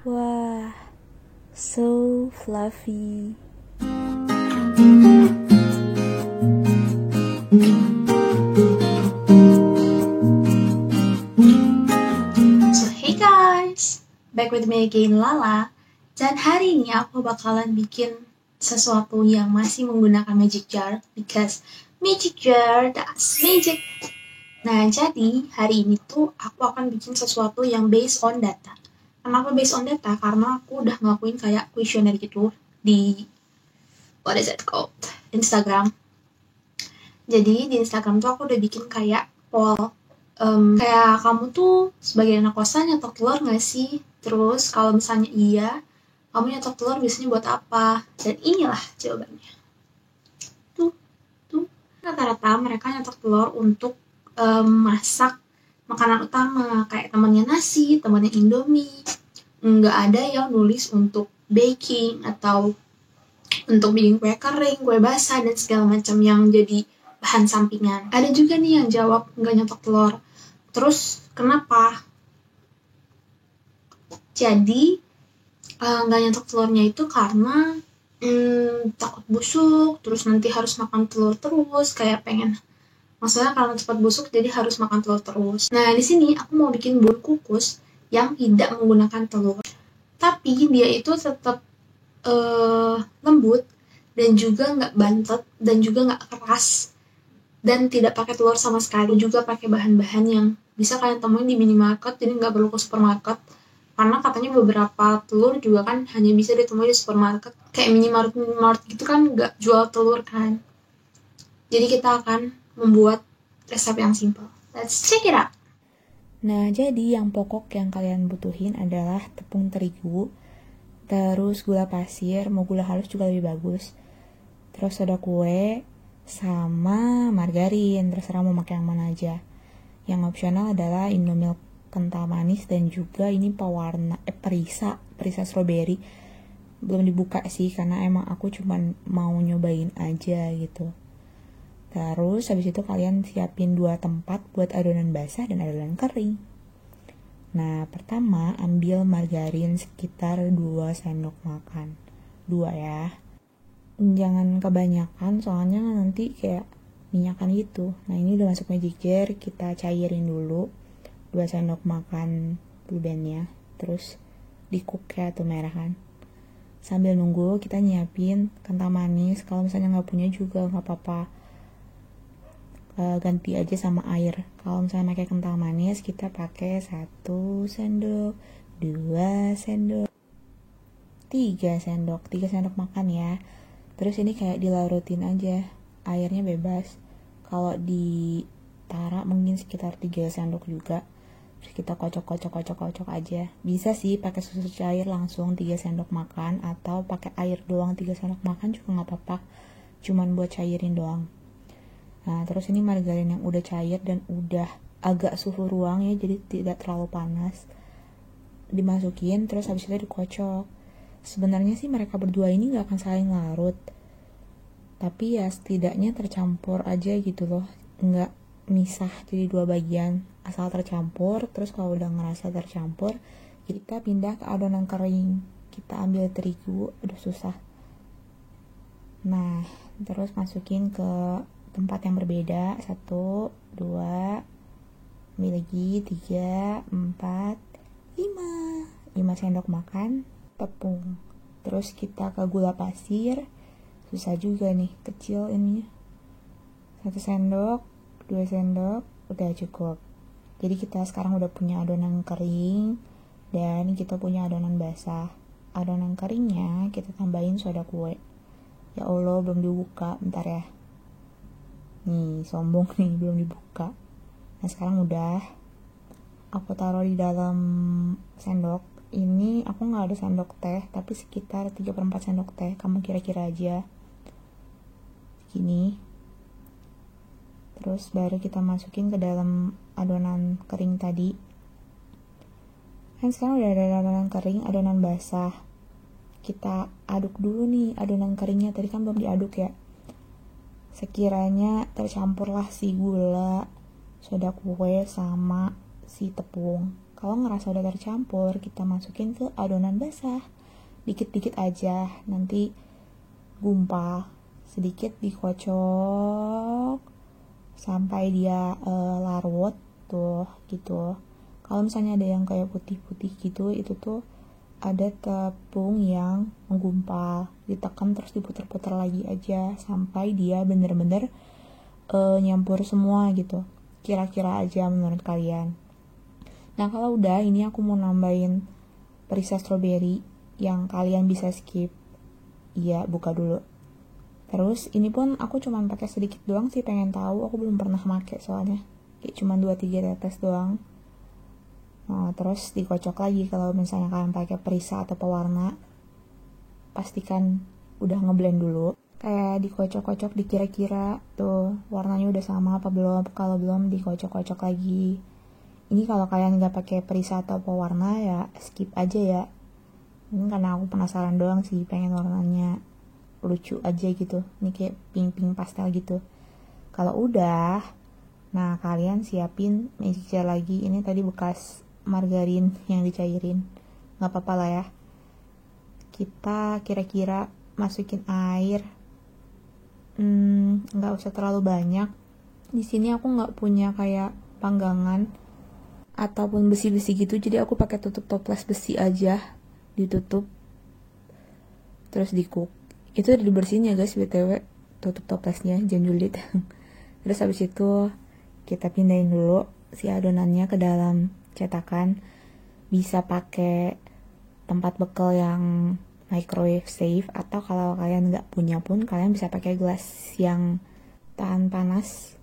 Wah, so fluffy. So hey guys, back with me again Lala. Dan hari ini aku bakalan bikin sesuatu yang masih menggunakan magic jar, because magic jar does magic. Nah, jadi hari ini tuh aku akan bikin sesuatu yang based on data. Kenapa based on data? Karena aku udah ngelakuin kayak questionnaire gitu di what is it called? Instagram. Jadi di Instagram tuh aku udah bikin kayak poll, kayak kamu tuh sebagai anak kosan nyetok telur nggak sih? Terus kalau misalnya iya, kamu nyetok telur biasanya buat apa? Dan inilah jawabannya. Tuh rata-rata mereka nyetok telur untuk masak makanan utama, kayak temannya nasi, temannya Indomie. Nggak ada yang nulis untuk baking atau untuk bikin kue kering, kue basah, dan segala macam yang jadi bahan sampingan. Ada juga nih yang jawab nggak nyetok telur. Terus kenapa? Jadi nggak nyetok telurnya itu karena takut busuk, terus nanti harus makan telur terus, kayak pengen. Maksudnya karena cepat busuk jadi harus makan telur terus. Nah, di sini aku mau bikin bolu kukus yang tidak menggunakan telur. Tapi dia itu tetap lembut dan juga nggak bantet dan juga nggak keras dan tidak pakai telur sama sekali. Juga pakai bahan-bahan yang bisa kalian temuin di minimarket, jadi nggak perlu ke supermarket, karena katanya beberapa telur juga kan hanya bisa ditemui di supermarket, kayak minimarket gitu kan nggak jual telur kan. Jadi kita akan membuat resep yang simple. Let's check it out. Nah, jadi yang pokok yang kalian butuhin adalah tepung terigu, terus gula pasir, mau gula halus juga lebih bagus, terus soda kue, sama margarin, terserah mau pakai yang mana aja. Yang opsional adalah Indomilk kental manis dan juga ini pewarna perisa strawberry. Belum dibuka sih karena emang aku cuman mau nyobain aja gitu. Terus habis itu kalian siapin 2 tempat buat adonan basah dan adonan kering. Nah, pertama ambil margarin sekitar 2 sendok makan. 2 ya. Jangan kebanyakan soalnya nanti kayak minyakan gitu. Nah, ini udah masuk magic jar, kita cairin dulu 2 sendok makan blue bandnya. Terus di cook ya tuh merah kan. Sambil nunggu kita nyiapin kental manis. Kalau misalnya nggak punya juga nggak apa-apa, ganti aja sama air. Kalau misalnya pakai kental manis kita pakai 1 sendok, 2 sendok, 3 sendok makan ya. Terus ini kayak dilarutin aja, airnya bebas. Kalau ditara mungkin sekitar 3 sendok juga. Terus kita kocok aja. Bisa sih pakai susu cair langsung 3 sendok makan, atau pakai air doang 3 sendok makan juga nggak apa-apa, cuman buat cairin doang. Nah, terus ini margarin yang udah cair dan udah agak suhu ruang ya, jadi tidak terlalu panas, dimasukin. Terus habis itu dikocok. Sebenarnya sih mereka berdua ini gak akan saling larut, tapi ya setidaknya tercampur aja gitu loh, nggak misah jadi 2 bagian, asal tercampur. Terus kalau udah ngerasa tercampur, kita pindah ke adonan kering. Kita ambil terigu, aduh susah. Nah, terus masukin ke tempat yang berbeda. 1, 2, ini lagi 3, 4, 5 sendok makan tepung. Terus kita ke gula pasir, susah juga nih, kecil ininya. 1 sendok, 2 sendok, udah cukup. Jadi kita sekarang udah punya adonan kering dan kita punya adonan basah. Adonan keringnya kita tambahin soda kue. Ya Allah, belum dibuka, bentar ya. Nih, sombong nih, belum dibuka. Nah, sekarang udah. Aku taruh di dalam sendok. Ini aku gak ada sendok teh, tapi sekitar 3/4 sendok teh. Kamu kira-kira aja. Gini. Terus baru kita masukin ke dalam adonan kering tadi. Kan sekarang udah ada adonan kering, adonan basah. Kita aduk dulu nih adonan keringnya. Tadi kan belum diaduk ya. Sekiranya tercampurlah si gula, soda kue, sama si tepung. Kalau ngerasa udah tercampur, kita masukin ke adonan basah. Dikit-dikit aja, nanti gumpal. Sedikit dikocok sampai dia larut tuh gitu. Kalau misalnya ada yang kayak putih-putih gitu, itu tuh ada tepung yang menggumpal. Ditekan terus diputer-puter lagi aja sampai dia bener-bener nyampur semua gitu. Kira-kira aja menurut kalian. Nah kalau udah, ini aku mau nambahin perisa strawberry yang kalian bisa skip. Iya, buka dulu. Terus ini pun aku cuman pakai sedikit doang sih, pengen tahu, aku belum pernah pakai soalnya. Kayak cuman 2-3 tetes doang. Nah, terus dikocok lagi. Kalau misalnya kalian pakai perisa atau pewarna, pastikan udah ngeblend dulu. Kayak dikocok-kocok dikira-kira tuh warnanya udah sama apa belum. Kalau belum, dikocok-kocok lagi. Ini kalau kalian nggak pakai perisa atau pewarna ya skip aja ya. Ini karena aku penasaran doang sih, pengen warnanya lucu aja gitu. Ini kayak pink-pink pastel gitu. Kalau udah, nah kalian siapin magic jar lagi. Ini tadi bekas margarin yang dicairin, nggak apa-apa lah ya. Kita kira-kira masukin air, nggak usah terlalu banyak. Di sini aku nggak punya kayak panggangan ataupun besi-besi gitu, jadi aku pakai tutup toples besi aja, ditutup terus dikook. Itu udah dibersihin ya guys, btw tutup toplesnya, jangan julid. Terus habis itu kita pindahin dulu si adonannya ke dalam cetakan. Bisa pakai tempat bekal yang microwave safe, atau kalau kalian nggak punya pun kalian bisa pakai gelas yang tahan panas.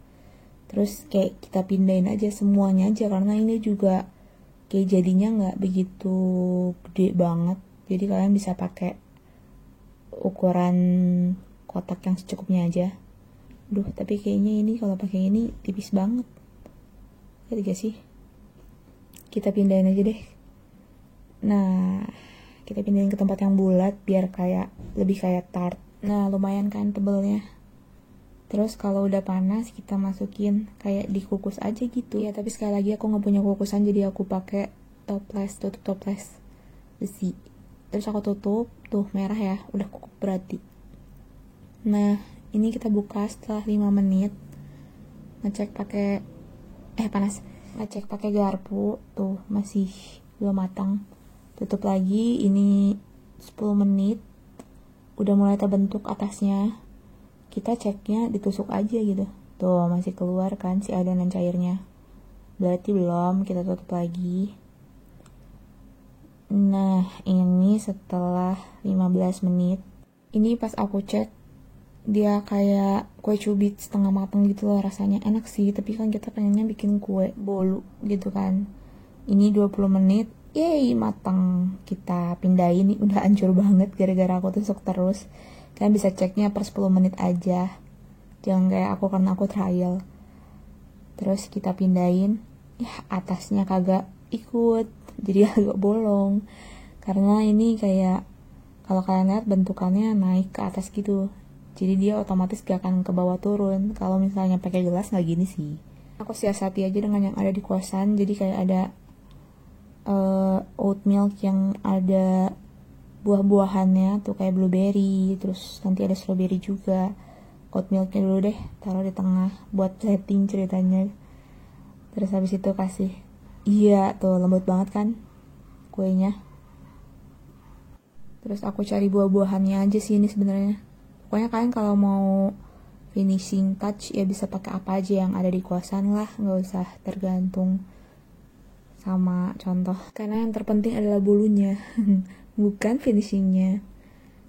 Terus kayak kita pindahin aja semuanya aja, karena ini juga kayak jadinya nggak begitu gede banget, jadi kalian bisa pakai ukuran kotak yang secukupnya aja. Duh, tapi kayaknya ini kalau pakai ini tipis banget. Lihat gak sih? Kita pindahin aja deh. Nah, kita pindahin ke tempat yang bulat biar kayak lebih kayak tart. Nah, lumayan kan tebelnya. Terus kalau udah panas kita masukin kayak dikukus aja gitu. Ya, tapi sekali lagi aku nggak punya kukusan, jadi aku pakai toples, tutup toples besi. Terus aku tutup, tuh merah ya, udah kukup berarti. Nah, ini kita buka setelah 5 menit. Ngecek pakai panas. Ngecek pakai garpu, tuh masih belum matang. Tutup lagi, ini 10 menit. Udah mulai terbentuk atasnya. Kita ceknya ditusuk aja gitu. Tuh masih keluar kan si adonan cairnya. Berarti belum, kita tutup lagi. Nah, ini setelah 15 menit. Ini pas aku cek, dia kayak kue cubit setengah matang gitu loh, rasanya enak sih. Tapi kan kita pengennya bikin kue bolu gitu kan. Ini 20 menit, yeay matang. Kita pindahin, ini udah hancur banget gara-gara aku tusuk terus. Kalian bisa ceknya per 10 menit aja, jangan kayak aku karena aku trial. Terus kita pindahin, ya atasnya kagak ikut, jadi agak bolong. Karena ini kayak, kalau kalian lihat bentukannya naik ke atas gitu, jadi dia otomatis gak akan ke bawah turun. Kalau misalnya pakai gelas nggak gini sih. Aku siasati aja dengan yang ada di kosan. Jadi kayak ada oat milk yang ada buah-buahannya tuh kayak blueberry, terus nanti ada strawberry juga. Oat milknya dulu deh, taruh di tengah buat plating ceritanya. Terus habis itu kasih, iya tuh lembut banget kan kuenya. Terus aku cari buah-buahannya aja sih ini sebenarnya. Pokoknya kalian kalau mau finishing touch ya bisa pakai apa aja yang ada di kosan lah, nggak usah tergantung sama contoh. Karena yang terpenting adalah bulunya, bukan finishingnya.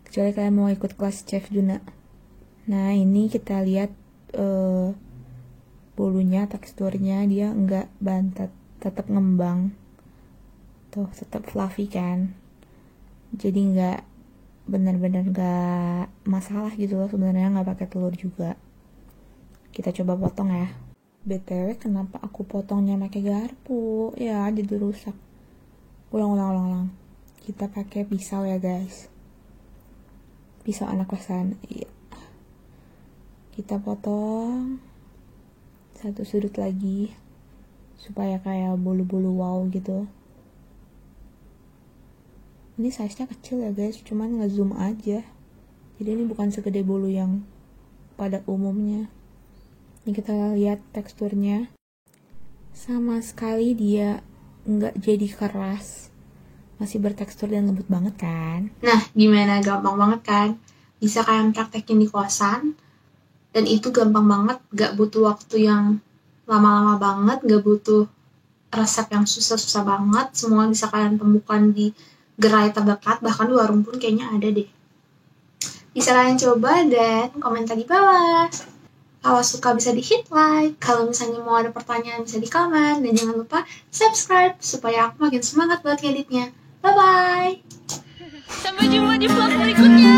Kecuali kalian mau ikut kelas Chef Juna. Nah ini kita lihat bulunya, teksturnya dia nggak bantet, tetap ngembang. Tuh tetap fluffy kan. Jadi nggak benar-benar nggak masalah gitu loh sebenarnya, nggak pakai telur juga. Kita coba potong ya. BTW kenapa aku potongnya pakai garpu? Ya jadi rusak. Ulang. Kita pakai pisau ya guys. Pisau anak kosan. Iya. Kita potong satu sudut lagi supaya kayak bulu-bulu wow gitu. Ini size-nya kecil ya guys, cuman nge-zoom aja. Jadi ini bukan segede bolu yang pada umumnya. Ini kita lihat teksturnya. Sama sekali dia nggak jadi keras. Masih bertekstur dan lembut banget kan? Nah, gimana? Gampang banget kan? Bisa kalian praktekin di kosan. Dan itu gampang banget, gak butuh waktu yang lama-lama banget, gak butuh resep yang susah-susah banget. Semua bisa kalian temukan di gerai terdekat, bahkan di warung pun kayaknya ada deh. Bisa kalian coba dan komentar di bawah. Kalau suka bisa di hit like, kalau misalnya mau ada pertanyaan bisa di komen, dan jangan lupa subscribe supaya aku makin semangat buat ngeditnya. Bye-bye! Sampai jumpa di vlog berikutnya.